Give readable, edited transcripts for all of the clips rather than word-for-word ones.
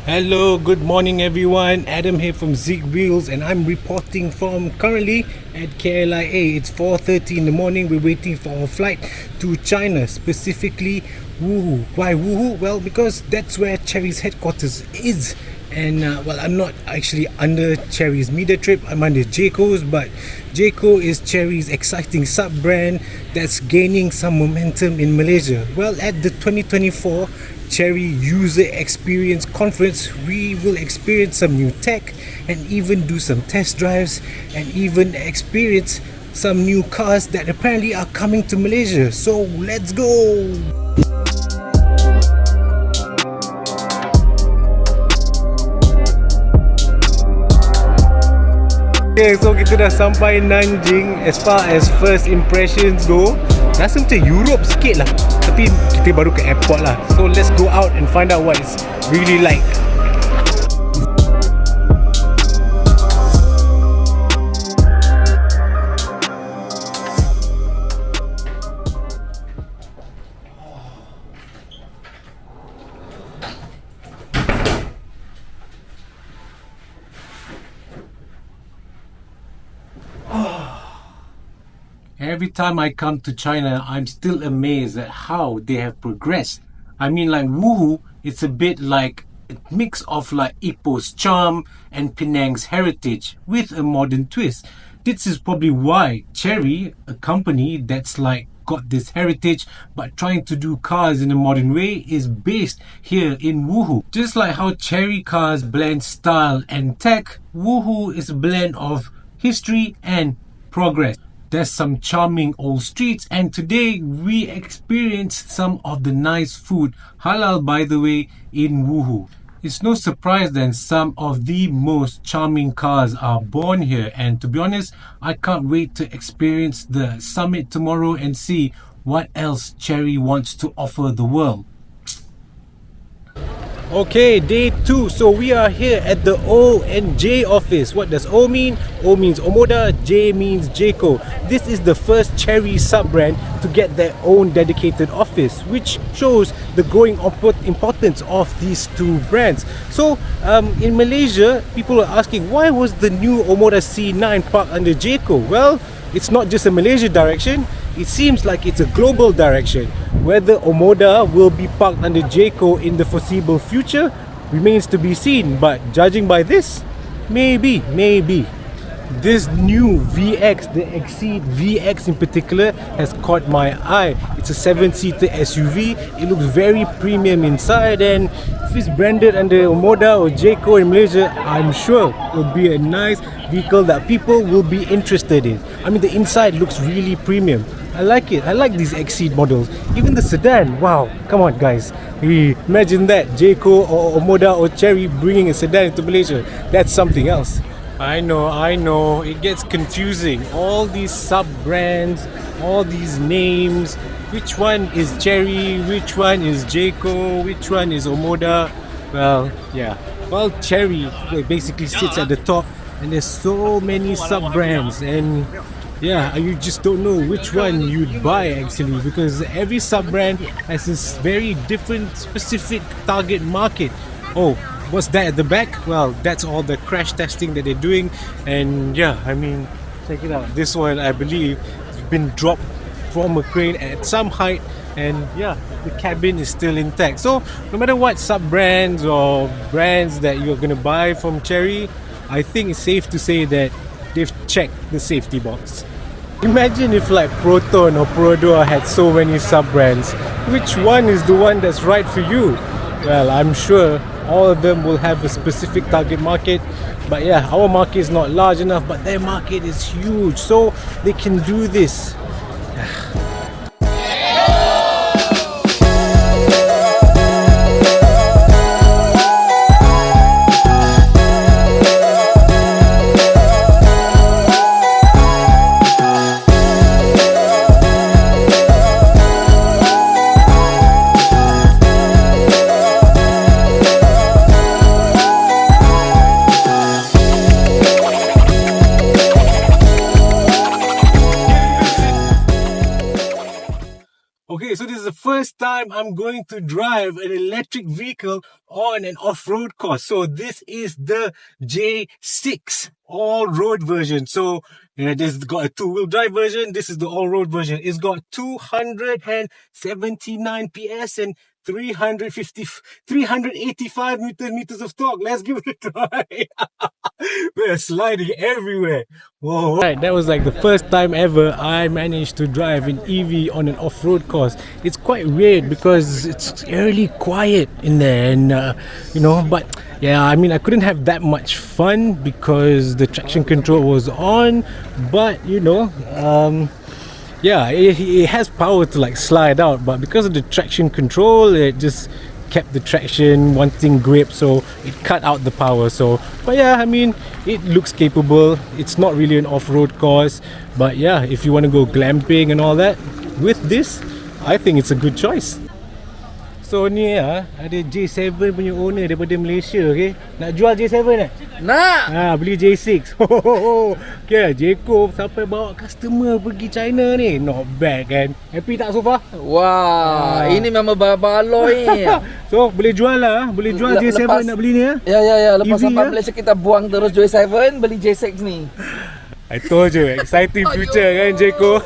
Hello, good morning everyone. Adam here from Zigwheels and I'm reporting from currently at KLIA. It's 4:30 in the morning. We're waiting for our flight to China, specifically Wuhu. Why Wuhu? Well, because that's where Chery's headquarters is. And I'm not actually under Chery's media trip, I'm under Jaecoo's, but Jaecoo is Chery's exciting sub-brand that's gaining some momentum in Malaysia. Well, at the 2024 Cherry User Experience Conference, we will experience some new tech and even do some test drives and even experience some new cars that apparently are coming to Malaysia. So let's go! Okay, so kita dah sampai Nanjing. As far as first impressions go, rasa macam Europe sikit lah. Tapi kita baru ke airport lah. So let's go out and find out what it's really like. Every time I come to China, I'm still amazed at how they have progressed. I mean, like Wuhu, it's a bit like a mix of like Ipoh's charm and Penang's heritage with a modern twist. This is probably why Chery, a company that's like got this heritage but trying to do cars in a modern way, is based here in Wuhu. Just like how Chery cars blend style and tech, Wuhu is a blend of history and progress. There's some charming old streets, and today we experienced some of the nice food, halal by the way, in Wuhu. It's no surprise then some of the most charming cars are born here, and to be honest, I can't wait to experience the summit tomorrow and see what else Chery wants to offer the world. Okay, day 2. So we are here at the O and J office. What does O mean? O means Omoda, J means Jaecoo. This is the first Chery sub-brand to get their own dedicated office, which shows the growing importance of these two brands. So in Malaysia, people are asking, why was the new Omoda C9 parked under Jaecoo? Well, it's not just a Malaysia direction, it seems like it's a global direction. Whether Omoda will be parked under Jaecoo in the foreseeable future remains to be seen, but judging by this, maybe. This new VX, the Exceed VX in particular, has caught my eye. It's a 7-seater SUV. It looks very premium inside, and if it's branded under Omoda or Jaecoo in Malaysia, I'm sure it'll be a nice vehicle that people will be interested in. I mean, the inside looks really premium. I like it. I like these Exceed models. Even the sedan. Wow. Come on, guys. Imagine that. Jaecoo or Omoda or Chery bringing a sedan into Malaysia. That's something else. I know. It gets confusing. All these sub-brands, all these names. Which one is Chery? Which one is Jaecoo? Which one is Omoda? Well, yeah. Well, Chery basically sits at the top, and there's so many sub-brands, and yeah, you just don't know which one you'd buy actually, because every sub-brand has this very different specific target market. Oh, what's that at the back? Well, that's all the crash testing that they're doing, and yeah, I mean, check it out. This one, I believe, has been dropped from a crane at some height, and yeah, the cabin is still intact. So no matter what sub-brands or brands that you're gonna buy from Chery, I think it's safe to say that they've checked the safety box. Imagine if like Proton or Prodor had so many sub-brands. Which one is the one that's right for you? Well, I'm sure all of them will have a specific target market, but yeah, our market is not large enough, but their market is huge, so they can do this. time I'm going to drive an electric vehicle on an off-road course. So this is the J6 all-road version. So this got a two-wheel drive version. This is the all-road version. It's got 279 PS and 385 meters of torque. Let's give it a try. We're sliding everywhere. Whoa. Right, that was like the first time ever I managed to drive an EV on an off-road course. It's quite weird because it's really quiet in there, and but yeah, I mean, I couldn't have that much fun because the traction control was on, but yeah, it has power to like slide out, but because of the traction control, it just kept the traction wanting grip, so it cut out the power. So, but yeah, I mean, it looks capable. It's not really an off-road course, but yeah, if you want to go glamping and all that with this, I think it's a good choice. So ni ada J7 punya owner daripada Malaysia, okay? Nak jual J7 tak? Nak! Beli J6. Okay, Jaecoo sampai bawa customer pergi China ni. Not bad kan? Happy tak so far? Wah, ini memang baloi ni. So, boleh jual lah. Boleh jual J7 nak beli ni. Ya. Lepas EV, sampai Malaysia kita buang terus J7, beli J6 ni. I told you, exciting future kan Jaecoo.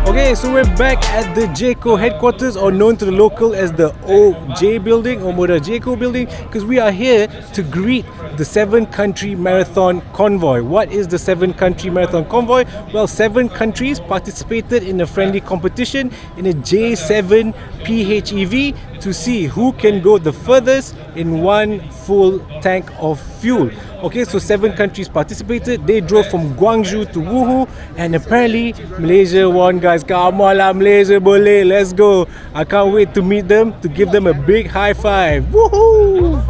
Okay, so we're back at the Jaecoo headquarters, or known to the local as the OJ building, Omoda Jaecoo building, because we are here to greet the 7-country marathon convoy. What is the 7-country marathon convoy? Well, 7 countries participated in a friendly competition in a J7 PHEV to see who can go the furthest in one full tank of fuel. Okay, so 7 countries participated. They drove from Guangzhou to Wuhu, and apparently Malaysia won, guys. Come on lah, Malaysia boleh. Let's go. I can't wait to meet them, to give them a big high five. Woohoo!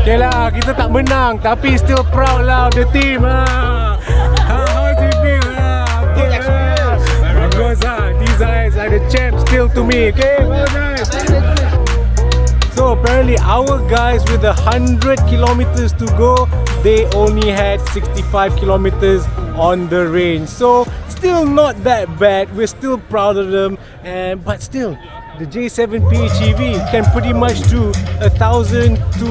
Okay lah, kita tak menang tapi still proud lah of the team. How do you feel? Okay lah. Bagus lah. These guys are the champs still to me. Okay, well done. So apparently our guys with 100 kilometers to go, they only had 65 kilometers on the range. So still not that bad. We're still proud of them, but still, the J7 PHEV can pretty much do 1,000 to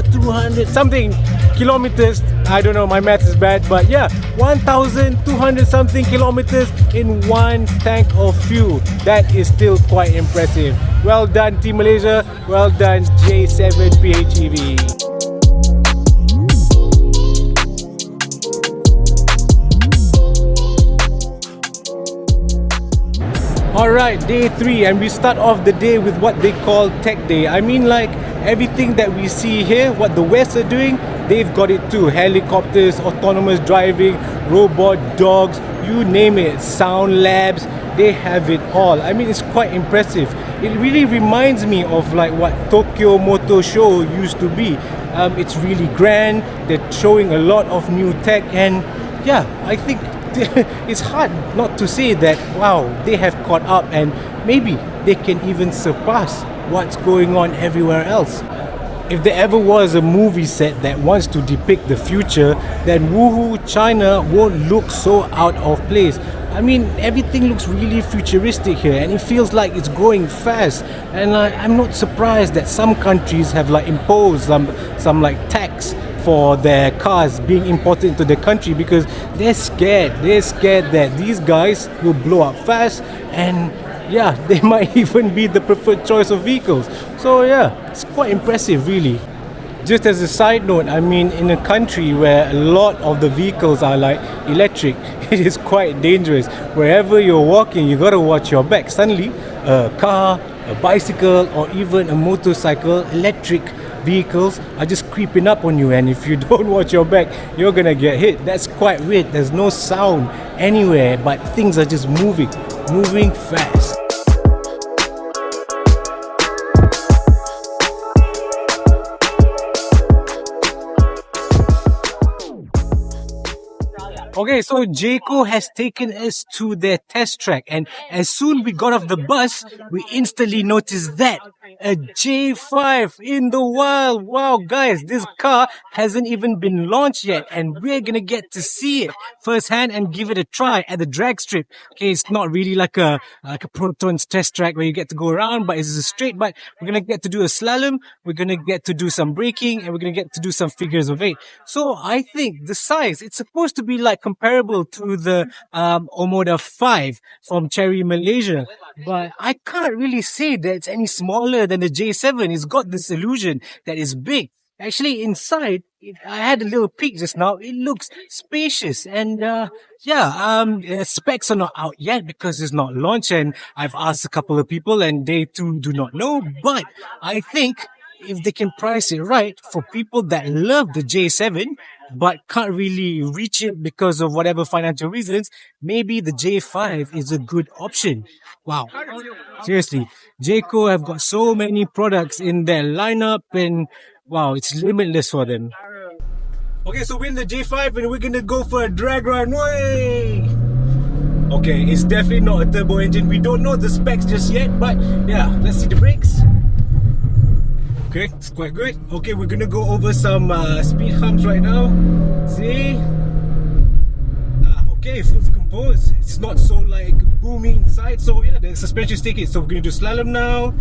200 something kilometers. I don't know, my math is bad, but yeah, 1,200 something kilometers in one tank of fuel. That is still quite impressive. Well done, Team Malaysia. Well done, J7 PHEV. Alright, day 3, and we start off the day with what they call Tech Day. I mean, like, everything that we see here, what the West are doing, they've got it too. Helicopters, autonomous driving, robot dogs, you name it, sound labs, they have it all. I mean, it's quite impressive. It really reminds me of like what Tokyo Motor Show used to be. It's really grand, they're showing a lot of new tech, and yeah, I think it's hard not to say that, wow, they have caught up and maybe they can even surpass what's going on everywhere else. If there ever was a movie set that wants to depict the future, then Wuhu, China won't look so out of place. I mean, everything looks really futuristic here, and it feels like it's growing fast. And I'm not surprised that some countries have like imposed some like tax for their cars being imported into the country, because they're scared that these guys will blow up fast, and yeah, they might even be the preferred choice of vehicles. So yeah, it's quite impressive really. Just as a side note, I mean, in a country where a lot of the vehicles are like electric, it is quite dangerous. Wherever you're walking, you gotta watch your back. Suddenly, a car, a bicycle, or even a motorcycle, electric vehicles are just creeping up on you, and if you don't watch your back, you're gonna get hit. That's quite weird. There's no sound anywhere, but things are just moving fast. Okay, so Jaecoo has taken us to their test track, and as soon we got off the bus, we instantly noticed that a J5 in the wild. Wow, guys, this car hasn't even been launched yet, and we're gonna get to see it firsthand and give it a try at the drag strip. Okay, it's not really like a Proton's test track where you get to go around, but it's a straight. But we're gonna get to do a slalom, we're gonna get to do some braking, and we're gonna get to do some figures of eight. So I think the size, it's supposed to be like comparable to the Omoda 5 from Cherry Malaysia, but I can't really say that it's any smaller than the J7. It's got this illusion that it's big. Actually, inside, I had a little peek just now. It looks spacious, and specs are not out yet because it's not launched, and I've asked a couple of people and they too do not know, but I think if they can price it right for people that love the J7 but can't really reach it because of whatever financial reasons, maybe the J5 is a good option. Wow. Seriously, Jaecoo have got so many products in their lineup, and wow, it's limitless for them. Okay, so we're in the J5 and we're gonna go for a drag run. Way! Okay, it's definitely not a turbo engine. We don't know the specs just yet, but yeah, let's see the brakes. Okay, it's quite good. Okay, we're gonna go over some speed humps right now. See? Okay, feels composed. It's not so like boomy inside. So yeah, the suspension's taking it. So we're gonna do slalom now.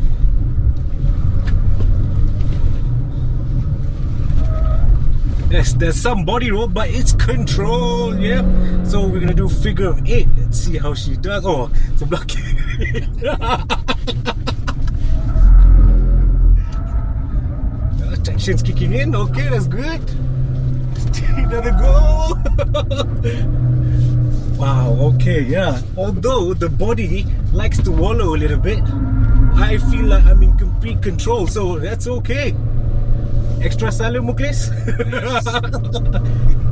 Yes, there's some body roll, but it's control. Yeah. So we're gonna do figure of eight. Let's see how she does. Oh, it's a blockade. Traction's kicking in. Okay, that's good. Another go. Wow, okay, yeah. Although the body likes to wallow a little bit, I feel like I'm in complete control, so that's okay. Extra slalom, Muklis.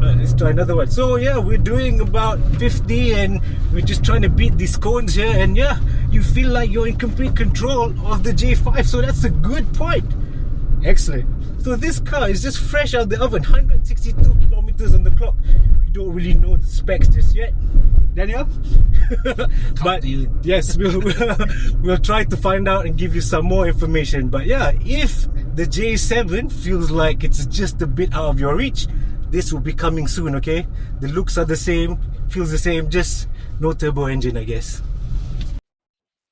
Let's try another one. So yeah, we're doing about 50 and we're just trying to beat these cones here, and yeah, you feel like you're in complete control of the J5, so that's a good point. Excellent. So this car is just fresh out the oven, 162 kilometers on the clock. We don't really know the specs just yet. Daniel? But yes, we'll try to find out and give you some more information. But yeah, if the J7 feels like it's just a bit out of your reach, this will be coming soon, okay? The looks are the same, feels the same, just no turbo engine, I guess.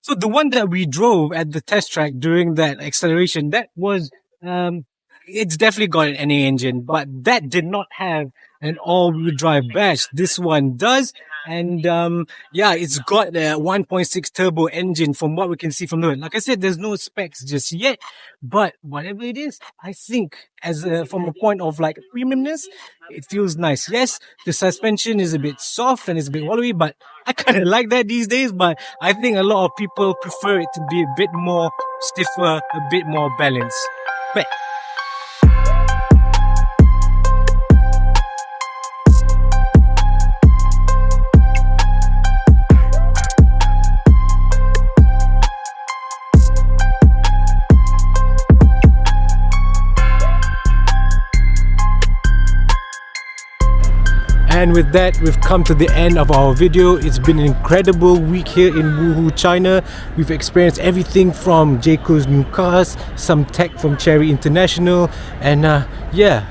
So the one that we drove at the test track during that acceleration, that was it's definitely got an NA engine, but that did not have an all-wheel drive badge. This one does, and yeah, it's got a 1.6 turbo engine from what we can see from the hood. Like I said, there's no specs just yet, but whatever it is, I think as from a point of like premiumness, it feels nice. Yes, the suspension is a bit soft and it's a bit wallowy, but I kind of like that these days. But I think a lot of people prefer it to be a bit more stiffer, a bit more balanced. But and with that, we've come to the end of our video. It's been an incredible week here in Wuhu, China. We've experienced everything from Jaecoo's new cars, some tech from Cherry International, and yeah,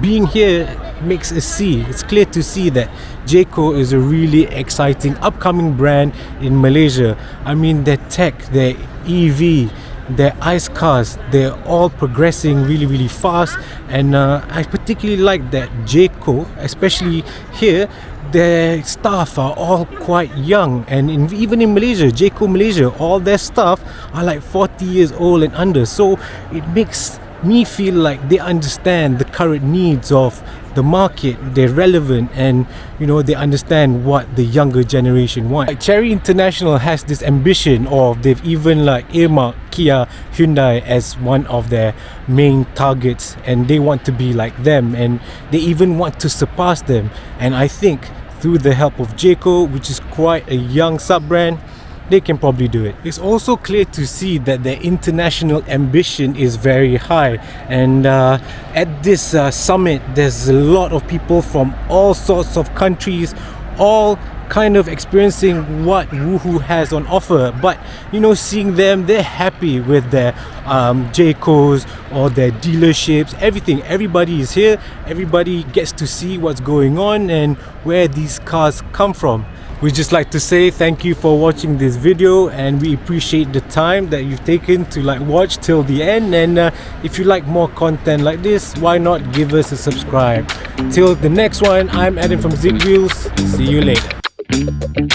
being here makes us see, it's clear to see that Jaecoo is a really exciting upcoming brand in Malaysia. I mean, their tech, their EV, their ICE cars, they're all progressing really fast, and I particularly like that Jaecoo, especially here, their staff are all quite young, and even in Malaysia, Jaecoo Malaysia, all their staff are like 40 years old and under, so it makes me feel like they understand the current needs of the market. They're relevant, and you know, they understand what the younger generation want. Like Cherry International has this ambition of, they've even like earmarked Kia, Hyundai as one of their main targets, and they want to be like them, and they even want to surpass them. And I think through the help of Jaecoo, which is quite a young sub-brand, they can probably do it. It's also clear to see that their international ambition is very high, and at this summit there's a lot of people from all sorts of countries, all kind of experiencing what Wuhu has on offer. But you know, seeing them, they're happy with their Jaecoos or their dealerships, everything. Everybody is here, everybody gets to see what's going on and where these cars come from. We'd just like to say thank you for watching this video, and we appreciate the time that you've taken to like watch till the end. And if you like more content like this, why not give us a subscribe. Till the next one, I'm Adam from Zigwheels. See you later.